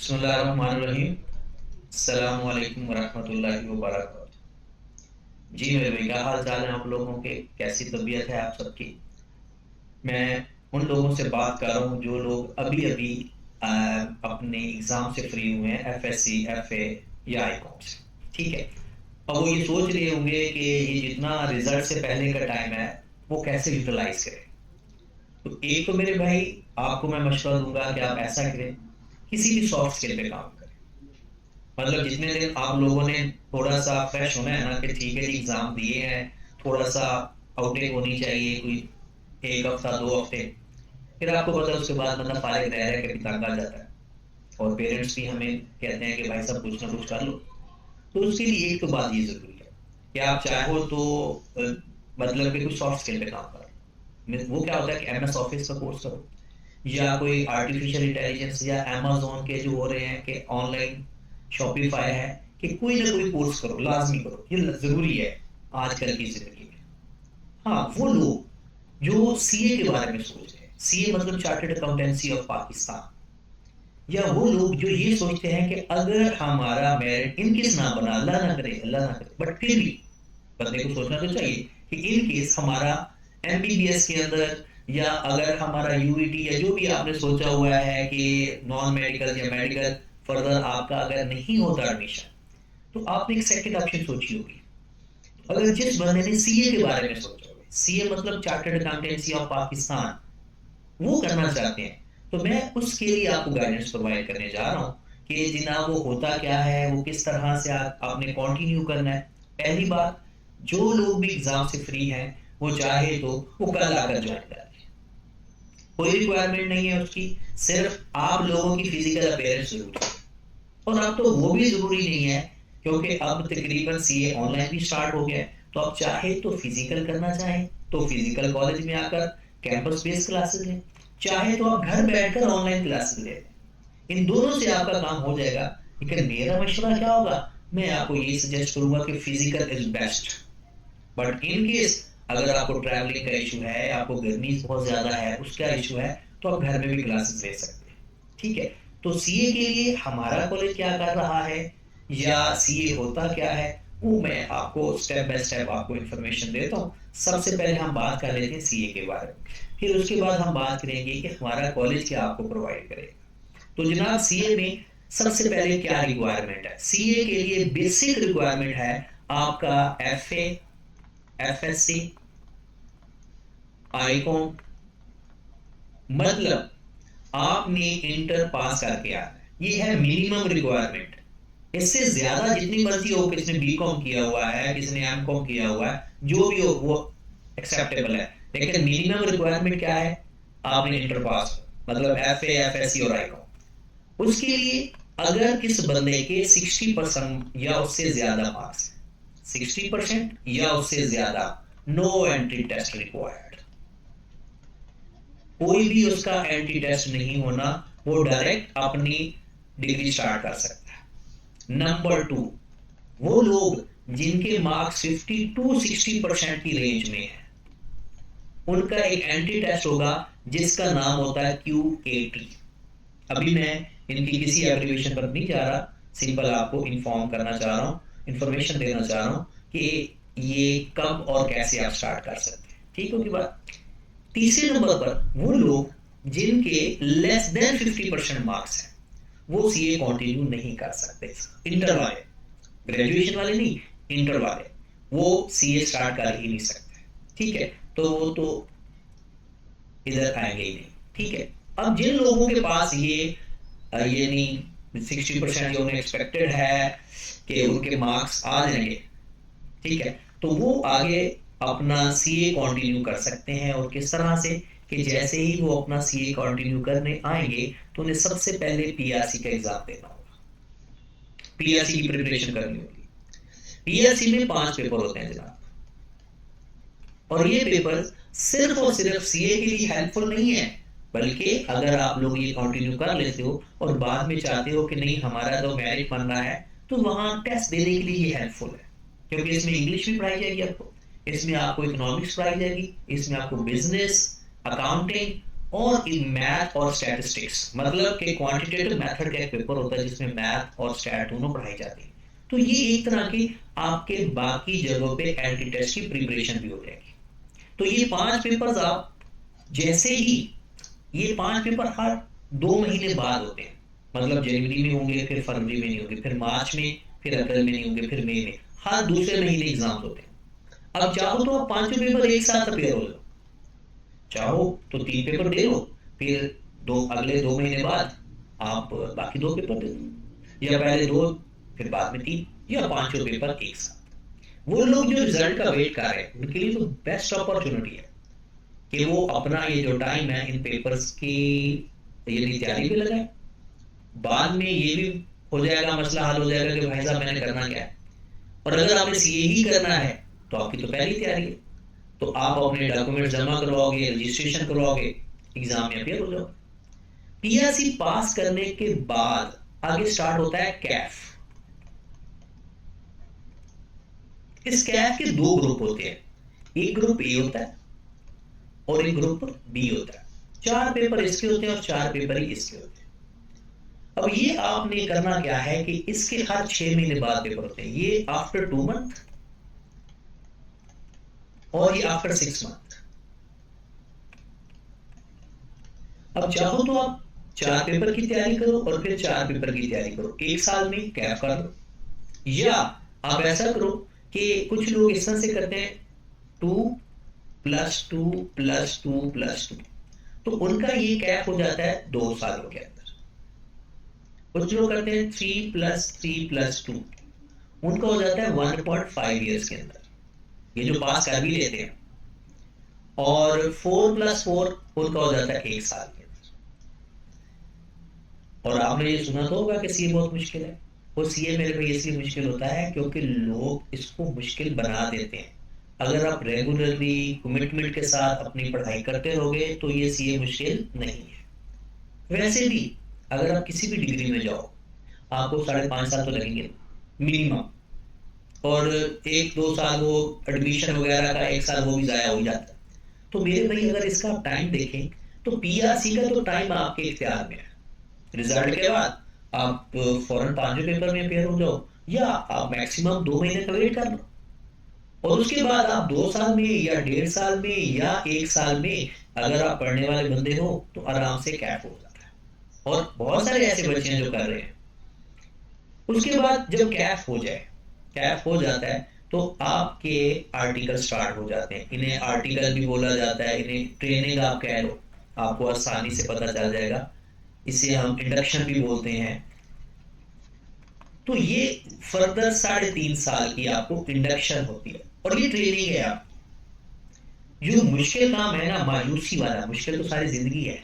बिस्मिल्लाहिर्रहमानिर्रहीम। अस्सलामु अलैकुम वरहमतुल्लाहि वबरकातुहू। जी मेरे भाई, क्या हाल चाल है आप लोगों के? कैसी तबीयत है आप सबकी? मैं उन लोगों से बात कर रहा हूँ जो लोग अभी अभी अपने एग्ज़ाम से फ्री हुए हैं, एफएससी, एफए या आईकॉम से। ठीक है। अब वो ये सोच रहे होंगे कि ये जितना रिजल्ट से पहले का टाइम है वो कैसे यूटिलाइज करें। तो एक तो मेरे भाई, आपको मैं मशवरा दूंगा कि आप ऐसा करें, किसी भी सॉफ्ट स्किल पे काम करें। मतलब जितने दिन आप लोगों ने थोड़ा सा फ्रेश होना है ना, कि ठीक है जी एग्जाम दिए हैं, थोड़ा सा आउटिंग होनी चाहिए, कोई एक हफ्ता 2 हफ्ते। फिर आपको पता है उसके बाद मतलब फारिग रह रह के भी तंग आ जाता है। और पेरेंट्स भी हमें कहते हैं कि भाई सब कुछ ना कुछ कर लो। तो उसके लिए एक तो बात ये जरूरी है कि आप चाहो तो अ, मतलब कि कुछ सॉफ्ट स्किल पे काम करो। वो क्या होता है कि एमएस ऑफिस का कोर्स करो, या कोई आर्टिफिशियल इंटेलिजेंस या अमेजोन के जो हो रहे हैं कि ऑनलाइन शॉपिफाई है, कि कोई ना कोई कोर्स करो, लाजमी करो, ये जरूरी है आजकल की जिंदगी में। हाँ, वो लोग जो सीए के बारे में सोच रहे हैं, सीए मतलब चार्टर्ड अकाउंटेंसी ऑफ पाकिस्तान, या वो लोग जो ये सोचते हैं कि अगर हमारा मेरिट इनकेस ना बना, अल्लाह ना करे, अल्लाह ना करे, बट फिर भी बंदे को सोचना तो चाहिए कि इन केस हमारा एमबीबीएस के अंदर, या अगर हमारा यूईटी या जो भी आपने सोचा हुआ है कि नॉन मेडिकल या मेडिकल, फर्दर आपका अगर नहीं होता एडमिशन, तो आपने एक सेकंड ऑप्शन सोची होगी। अगर जिस बंदे ने सीए के बारे में सोचा होगा, सीए मतलब चार्टर्ड अकाउंटेंसी ऑफ पाकिस्तान, वो करना चाहते हैं, तो मैं उसके लिए आपको गाइडेंस प्रोवाइड करने जा रहा हूँ कि जनाब वो होता क्या है, वो किस तरह से आपने कंटिन्यू करना है। पहली बात, जो लोग भी एग्जाम से फ्री हैं, वो चाहे तो वो कल आकर ज्वाइन कर लें। कोई रिक्वायरमेंट नहीं है उसकी, सिर्फ आप लोगों की फिजिकल अपेयरेंस जरूरी है। और अब तो वो भी जरूरी नहीं है, क्योंकि अब तकरीबन सीए ऑनलाइन भी स्टार्ट हो गया है। तो आप चाहे तो फिजिकल करना चाहें तो फिजिकल कॉलेज में आकर कैंपस बेस्ड क्लासेस लें, चाहे तो आप घर बैठकर ऑनलाइन क्लासेस लें। इन दोनों से आपका काम हो जाएगा। लेकिन मेरा मशवरा क्या होगा, मैं आपको ये सजेस्ट करूंगा कि physical is best. But in case अगर आपको ट्रैवलिंग का इशू है, आपको गर्मी बहुत ज्यादा है, उसका इशू है, तो आप घर में भी क्लासेस ले सकते हैं। ठीक है। तो सीए के लिए हमारा कॉलेज क्या कर रहा है, या सीए होता क्या है, वो मैं आपको स्टेप बाय स्टेप आपको इंफॉर्मेशन देता हूँ। सबसे पहले हम बात कर लेते हैं सीए के बारे में, फिर उसके बाद हम बात करेंगे कि हमारा कॉलेज क्या आपको प्रोवाइड करेगा। तो जनाब सीए में सबसे पहले क्या रिक्वायरमेंट है? सीए के लिए बेसिक रिक्वायरमेंट है आपका एफए, एफएससी, आईकॉम, मतलब आपने इंटर पास करके आना है, ये है मिनिमम रिक्वायरमेंट। इससे ज्यादा जितनी मर्जी हो, किसने बीकॉम किया हुआ है, किसने एमकॉम किया हुआ है, जो भी हो वो एक्सेप्टेबल है। लेकिन मिनिमम रिक्वायरमेंट क्या है? आपने इंटर पास हो, मतलब एफए, एफएससी और आईकॉम। उसके लिए अगर किस बंदे के 60% या उससे ज्यादा मार्क्स, 60% या उससे ज्यादा, नो एंट्री टेस्ट रिक्वायर्ड। कोई भी उसका एंट्री टेस्ट नहीं होना, वो डायरेक्ट अपनी डिग्री स्टार्ट कर सकता है। नंबर 2, वो लोग जिनके मार्क्स 50 to 60% की रेंज में है, उनका एक एंट्री टेस्ट होगा जिसका नाम होता है QAT। अभी मैं इनकी किसी एब्रिविएशन पर नहीं जा रहा, सिंपल आपको इन्फॉर्म करना चाह रहा हूँ, इंफॉर्मेशन देना चाह रहा हूँ कि ये कब और कैसे आप स्टार्ट कर सकते हैं। ठीक होगी बात। तीसरे नंबर पर वो लोग जिनके लेस देन 50% मार्क्स हैं, वो सीए कंटिन्यू नहीं कर सकते। इंटर वाले, ग्रेजुएशन वाले नहीं, इंटर वाले, वो सीए स्टार्ट कर ही नहीं सकते। ठीक है। तो वो तो इधर आएंगे ही नहीं। ठीक है। अब जिन लोगों के पास ये नहीं 60% जो उन्हें एक्सपेक्टेड है कि उनके मार्क्स आ जाएंगे, ठीक है, तो वो आगे अपना सीए कंटिन्यू कर सकते हैं। और किस तरह से, कि जैसे ही वो अपना सीए कंटिन्यू करने आएंगे, तो उन्हें सबसे पहले पीआरसी का एग्जाम देना होगा, पीआरसी की प्रिपरेशन करनी होगी। पीआरसी में 5 पेपर होते हैं जनाब, और ये पेपर सिर्फ और सिर्फ सीए के लिए हेल्पफुल नहीं है, बल्कि अगर आप लोग ये कंटिन्यू कर लेते हो और बाद में चाहते हो कि नहीं हमारा तो मेरिट बनना है, तो वहां टेस्ट देने के लिए ये हेल्पफुल है। क्योंकि इसमें इंग्लिश भी पढ़ाई जाएगी आपको, इसमें आपको इकोनॉमिक्स पढ़ाई जाएगी, इसमें आपको बिजनेस, अकाउंटिंग, और मैथ और स्टैटिस्टिक्स, मतलब कि क्वांटिटेटिव मेथड का एक पेपर होता है जिसमें मैथ और स्टैट दोनों पढ़ाई जाती है। तो ये एक तरह की आपके बाकी जगहों पे एंटी टेस्ट की प्रिपरेशन भी हो जाएगी। तो ये 5 पेपर्स आप जैसे ही, ये 5 पेपर हर 2 महीने बाद होते हैं, मतलब जनवरी में होंगे, फिर फरवरी में नहीं होंगे, फिर मार्च में, फिर अप्रैल में नहीं होंगे, फिर मई में, हर दूसरे महीने एग्जाम होते हैं। अब चाहो तो आप पांचों पेपर एक साथ अपेयर हो जाओ, चाहो तो 3 पेपर दे लो, फिर अगले 2 महीने बाद आप बाकी 2 पेपर दे दो, या पहले 2 फिर बाद में 3, या पांचों पेपर एक साथ। वो लोग जो रिजल्ट का वेट कर रहे हैं उनके लिए तो बेस्ट अपॉर्चुनिटी है कि वो अपना ये जो टाइम है इन पेपर्स की यदि तैयारी पे लगाए। बाद में ये भी हो जाएगा, मसला हल हो जाएगा कि भाई साहब मैंने करना क्या है। और अगर आपने सीए ही करना है तो आपकी तो पहली तैयारी है, तो आप अपने डॉक्यूमेंट जमा करवाओगे, रजिस्ट्रेशन करवाओगे, एग्जाम में अपियर हो जाओगे। पीआरसी पास करने के बाद आगे स्टार्ट होता है कैफ। इस कैफ के 2 ग्रुप होते हैं, एक ग्रुप ए होता है और एक ग्रुप बी होता है। 4 पेपर इसके होते हैं और 4 पेपर ही इसके होते हैं। अब ये आपने करना क्या है कि इसके हर 6 महीने बाद पेपर होते हैं, ये आफ्टर 2 मंथ और ये आफ्टर 6 मंथ। अब चाहो तो आप 4 पेपर की तैयारी करो और फिर 4 पेपर की तैयारी करो, एक साल में कैफ कर लो, या आप ऐसा करो कि कुछ लोग इस तरह से करते हैं 2 + 2 + 2 + 2, तो उनका ये कैफ हो जाता है 2 सालों के अंदर। कुछ लोग करते हैं 3 + 3 + 2, उनका हो जाता है 1.5 ईयर्स के अंदर, ये जो पास कर भी लेते हैं। और 4 + 4 उनका हो जाता है 1 साल के अंदर। और आपने ये सुना तो होगा कि सीए बहुत मुश्किल है। वो सीए मेरे भाई इसलिए मुश्किल होता है क्योंकि लोग इसको मुश्किल बना देते हैं। अगर आप रेगुलरली कमिटमेंट के साथ अपनी पढ़ाई करते रहोगे तो ये सीए मुश्किल नहीं है। वैसे भी अगर आप किसी भी डिग्री में जाओ आपको 5.5 साल तो लगेंगे मिनिमम, और 1-2 साल वो एडमिशन वगैरह का 1 साल वो भी जाया हो जाता है। तो मेरे भाई अगर इसका आप टाइम देखें तो पीआरसी का तो टाइम आपके इख्तियार में है। रिजल्ट के बाद आप फौरन 5 पेपर में अपेयर हो जाओ, या आप मैक्सिमम 2 महीने का वेट कर लो, और उसके बाद आप 2 साल में या 1.5 साल में या 1 साल में अगर आप पढ़ने वाले बंदे हो तो आराम से कैफ हो जाता है। और बहुत सारे ऐसे बच्चे हैं जो कर रहे हैं। उसके बाद जब कैफ हो जाता है तो आपके आर्टिकल स्टार्ट हो जाते हैं। इन्हें आर्टिकल भी बोला जाता है, इन्हें ट्रेनिंग आप कह लो, आपको आसानी से पता चल जाएगा। इसे हम इंडक्शन भी बोलते हैं। तो ये फर्दर 3.5 साल की आपको इंडक्शन होती है और ये ट्रेनिंग है। आप जो मुश्किल काम है ना, मायूसी वाला, मुश्किल तो सारी जिंदगी है,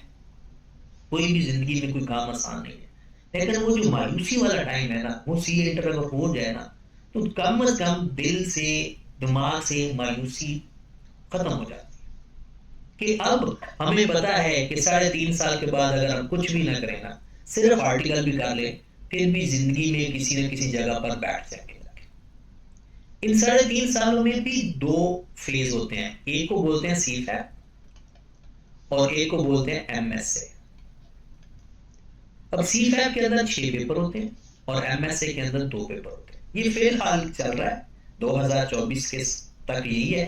कोई भी जिंदगी में कोई काम आसान नहीं है, लेकिन वो जो मायूसी वाला टाइम है ना, वो सीए इंटर अगर हो जाए ना तो कम से कम दिल से, दिमाग से मायूसी खत्म हो जाती है कि अब हमें पता है कि 3.5 साल के बाद अगर हम कुछ भी ना करें ना, सिर्फ आर्टिकल भी कर ले, फिर भी जिंदगी में किसी न किसी जगह पर बैठ जाएंगे। इन 3.5 सालों में भी 2 फेज होते हैं, एक को बोलते हैं सीफैप और एक को बोलते हैं एमएसए। अब सीफैप के अंदर 6 पेपर होते हैं और एमएसए के अंदर 2 पेपर होते हैं। ये फिलहाल चल रहा है 2024 के तक यही है।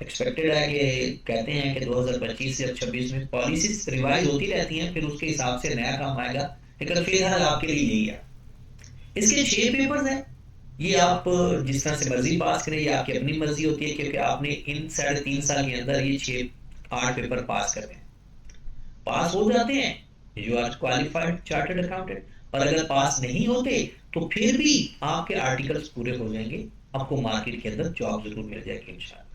एक्सपेक्टेड है कि कहते हैं कि 2025 या 26 में पॉलिसीज रिवाइज होती रहती हैं, फिर उसके हिसाब से नया काम आएगा, लेकिन फिलहाल आपके लिए यही है। इसके 6 पेपर्स हैं, ये आप जिस तरह से मर्जी पास करें, ये आपकी अपनी मर्जी होती है, क्योंकि आपने इन 3.5 साल के अंदर ये 8 पेपर पास करने हैं। पास हो जाते हैं you are qualified chartered accountant, और अगर पास नहीं होते तो फिर भी आपके आर्टिकल्स पूरे हो जाएंगे, आपको मार्केट के अंदर जॉब जरूर मिल जाएगी इंशाल्लाह।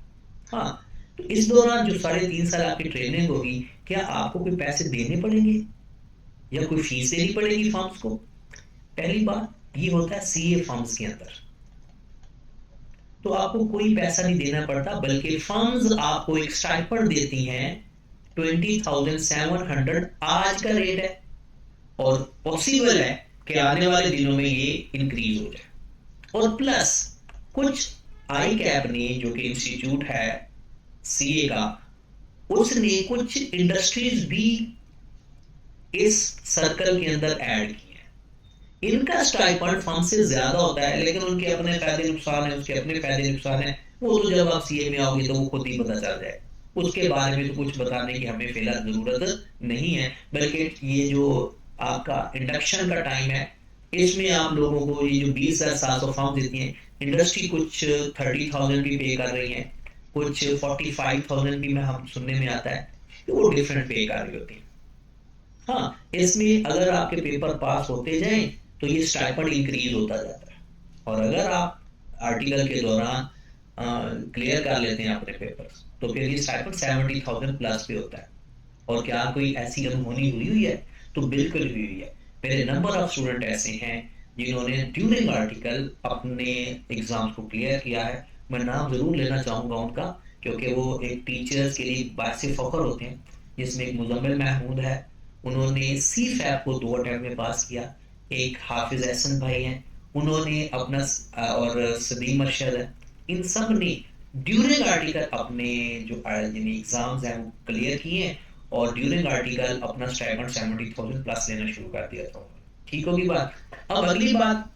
हाँ, तो इस दौरान जो 3.5 साल आपकी ट्रेनिंग होगी, क्या आपको कोई पैसे देने पड़ेंगे या कोई फीस देनी पड़ेगी फर्म्स को? पहली बात ये होता है सीए फर्म्स के अंदर तो आपको कोई पैसा नहीं देना पड़ता, बल्कि फर्म्स आपको एक स्टाइपेंड देती हैं 20,700 आज का रेट है, और पॉसिबल है कि आने वाले दिनों में ये इंक्रीज हो जाए। और प्लस कुछ आई कैप ने, जो कि इंस्टीट्यूट है सीए का, उसने कुछ इंडस्ट्रीज भी इस सर्कल के अंदर ऐड की है। इनका स्टाइपेंड फर्म से ज्यादा होता है, लेकिन उनके अपने फायदे नुकसान है, उसके अपने फायदे नुकसान है। वो तो जब आप सीए में आओगे तो वो खुद ही पता चल जाए। उसके बारे में तो कुछ बताने की हमें फिलहाल जरूरत नहीं है, बल्कि ये जो आपका इंडक्शन का टाइम है, इसमें आप लोगों को ये जो 20,700 फॉर्म देती हैं, इंडस्ट्री कुछ 30,000 भी पे कर रही है, कुछ 45,000 भी में हम सुनने में आता है कि वो डिफरेंट पे कर रही होती है। हाँ, इसमें अगर आपके पेपर पास होते जाएं तो ये स्टाइपेंड इंक्रीज होता जाता है। और अगर आप आर्टिकल के दौरान क्लियर कर लेते हैं अपने पेपर्स, तो फिर ये स्टाइपेंड 70,000 प्लस पे होता है। और क्या कोई ऐसी अनहोनी हुई हुई है? तो बिल्कुल हुई हुई है। मेरे नंबर ऑफ स्टूडेंट ऐसे हैं जिन्होंने ड्यूरिंग आर्टिकल अपने एग्जाम्स को क्लियर किया है। मैं नाम जरूर लेना चाहूंगा उनका, क्योंकि वो एक टीचर्स के लिए बायसे फख्र होते हैं। जिसमें एक मुजम्मिल महमूद है, उन्होंने सी फैप को 2 अटैम्प्ट में पास किया। एक हाफिज एहसन भाई हैं, उन्होंने अपना और सदीम अरशद है, इन सब ने ड्यूरिंग आर्टिकल अपने जो एग्जाम्स हैं वो क्लियर किए हैं। और ड्यूरिंग आर्टिकल अपना स्टाइपेंड 70,000 प्लस लेना शुरू कर दिया था। ठीक होगी बात। अब अगली बात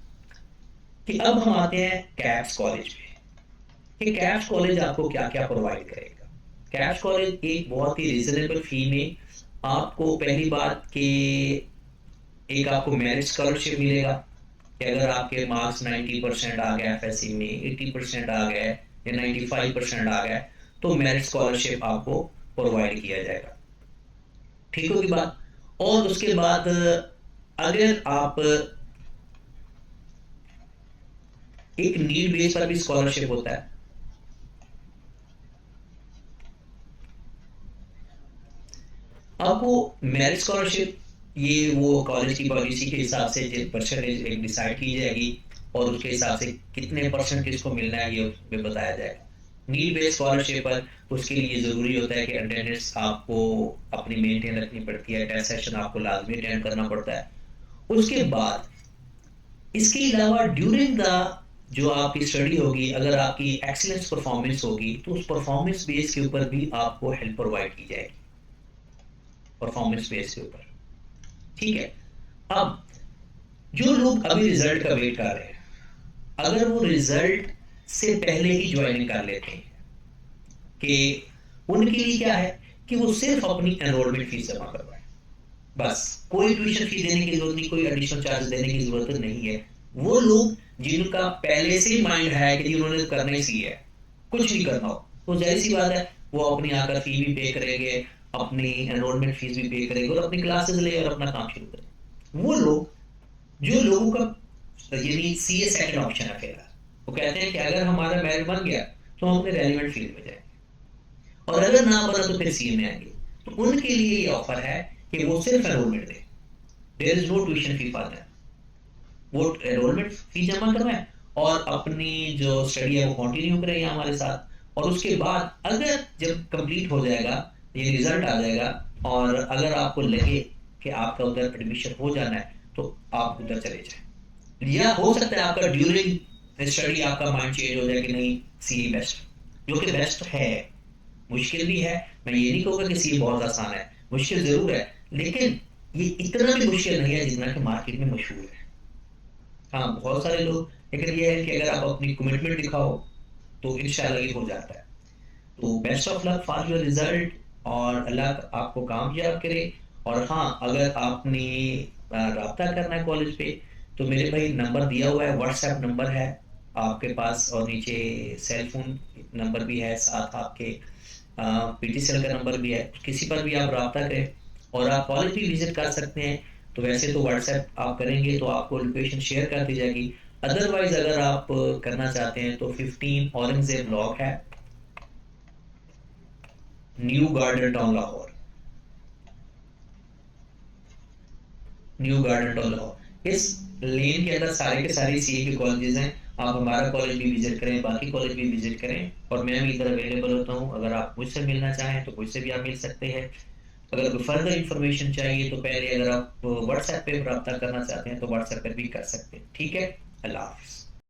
कि अब हम आते हैं कैप्स कॉलेज पे, कि कैप्स कॉलेज आपको क्या क्या प्रोवाइड करेगा। कैप्स कॉलेज एक बहुत ही रिजनेबल फी में आपको, पहली बात कि एक आपको मेरिट स्कॉलरशिप मिलेगा कि अगर आपके मार्क्स 90% आ गया, एफएससी में 80% आ गया या 95% आ गया, तो मेरिट स्कॉलरशिप आपको प्रोवाइड किया जाएगा। ठीक होगी बात। और उसके बाद अगर आप एक नीड बेस पर भी स्कॉलरशिप होता है। आपको मेरिट स्कॉलरशिप, ये वो कॉलेज की पॉलिसी के हिसाब से परसेंटेज एक डिसाइड की जाएगी, और उसके हिसाब से कितने परसेंट किसको मिलना है ये उसमें बताया जाएगा। नीड बेस्ड स्कॉलरशिप पर उसके लिए जरूरी होता है कि अटेंडेंस आपको अपनी मेंटेन रखनी पड़ती है, टेस्ट सेशन आपको लाजमी अटेंड करना पड़ता है। उसके बाद इसके अलावा ड्यूरिंग द जो आपकी स्टडी होगी, अगर आपकी एक्सीलेंस परफॉर्मेंस होगी, तो उस परफॉर्मेंस बेस के ऊपर भी आपको हेल्प प्रोवाइड की जाएगी, परफॉर्मेंस बेस के ऊपर। ठीक है। अब जो लोग अभी रिजल्ट का वेट कर रहे हैं, अगर वो रिजल्ट से पहले ही ज्वाइनिंग कर लेते हैं, कि उनके लिए क्या है कि वो सिर्फ अपनी एनरोलमेंट फीस जमा करवाएं, बस कोई ट्यूशन फी देने की जरूरत नहीं, कोई एडिशनल चार्ज देने की जरूरत नहीं है। वो लोग जिनका पहले से माइंड है कि उन्होंने करना ही सी है, कुछ नहीं करना हो, तो जाहिर सी बात है वो अपनी आकर फी भी पे करेंगे, अपनी एनरोलमेंट फीस भी पे करेंगे, और अपनी क्लासेस ले और अपना काम शुरू करेंगे। वो लोग, जो लोगों का यानी सीए सेकंड ऑप्शन है फिलहाल, वो कहते हैं कि अगर हमारा मेरिट बन गया तो हम अपने रेलिवेंट फील्ड में जाएंगे, और अगर ना बना तो फिर सीए में आएंगे। तो उनके लिए ये ऑफर है कि वो सिर्फ एनरोलमेंट दें, there is no tuition fee for them. वो एनरोलमेंट फी जमा करवाएं और अपनी जो स्टडी है वो कंटिन्यू करें हमारे साथ। और उसके बाद अगर जब कंप्लीट हो जाएगा, ये रिजल्ट आ जाएगा, और अगर आपको लगे कि आपका उधर एडमिशन हो जाना है, तो आप उधर चले जाएं। या हो सकता है आपका ड्यूरिंग स्टडी आपका माइंड चेंज हो जाए कि नहीं, सी बेस्ट, जो कि बेस्ट है। मुश्किल भी है, मैं ये नहीं कहूँगा कि सी बहुत आसान है, मुश्किल जरूर है, लेकिन ये इतना भी मुश्किल नहीं है जितना कि मार्केट में मशहूर है। हाँ, बहुत सारे लोग, लेकिन ये है कि अगर आप अपनी कमिटमेंट दिखाओ तो इंशाल्लाह ये हो जाता है। तो best of luck for your result, और अल्लाह आपको कामयाब करे। और हाँ, अगर आपने रब्ता करना है कॉलेज पे, तो मेरे भाई नंबर दिया हुआ है, व्हाट्सएप नंबर है आपके पास, और नीचे सेल फोन नंबर भी है, साथ आपके पीटी सेल का नंबर भी है, किसी पर भी आप रब्ता करें। और आप कॉलेज भी विजिट कर सकते हैं। तो वैसे तो व्हाट्सएप आप करेंगे तो आपको लोकेशन शेयर कर दी जाएगी। अदरवाइज अगर आप करना चाहते हैं तो 15 औरंगजेब ब्लॉक है, new garden town Lahore, new garden town Lahore, इस लेन के अंदर सारे के सारे सीए के कॉलेजेस हैं। आप हमारा कॉलेज भी विजिट करें, बाकी कॉलेज भी विजिट करें, और मैं भी इधर अवेलेबल होता हूँ। अगर आप मुझसे मिलना चाहें तो मुझसे भी आप मिल सकते हैं। अगर कोई फर्दर इंफॉर्मेशन चाहिए तो पहले अगर आप व्हाट्सएप पे रब्ता करना चाहते हैं तो व्हाट्सएप पर भी कर सकते हैं। ठीक है। अल्लाह हाफिज।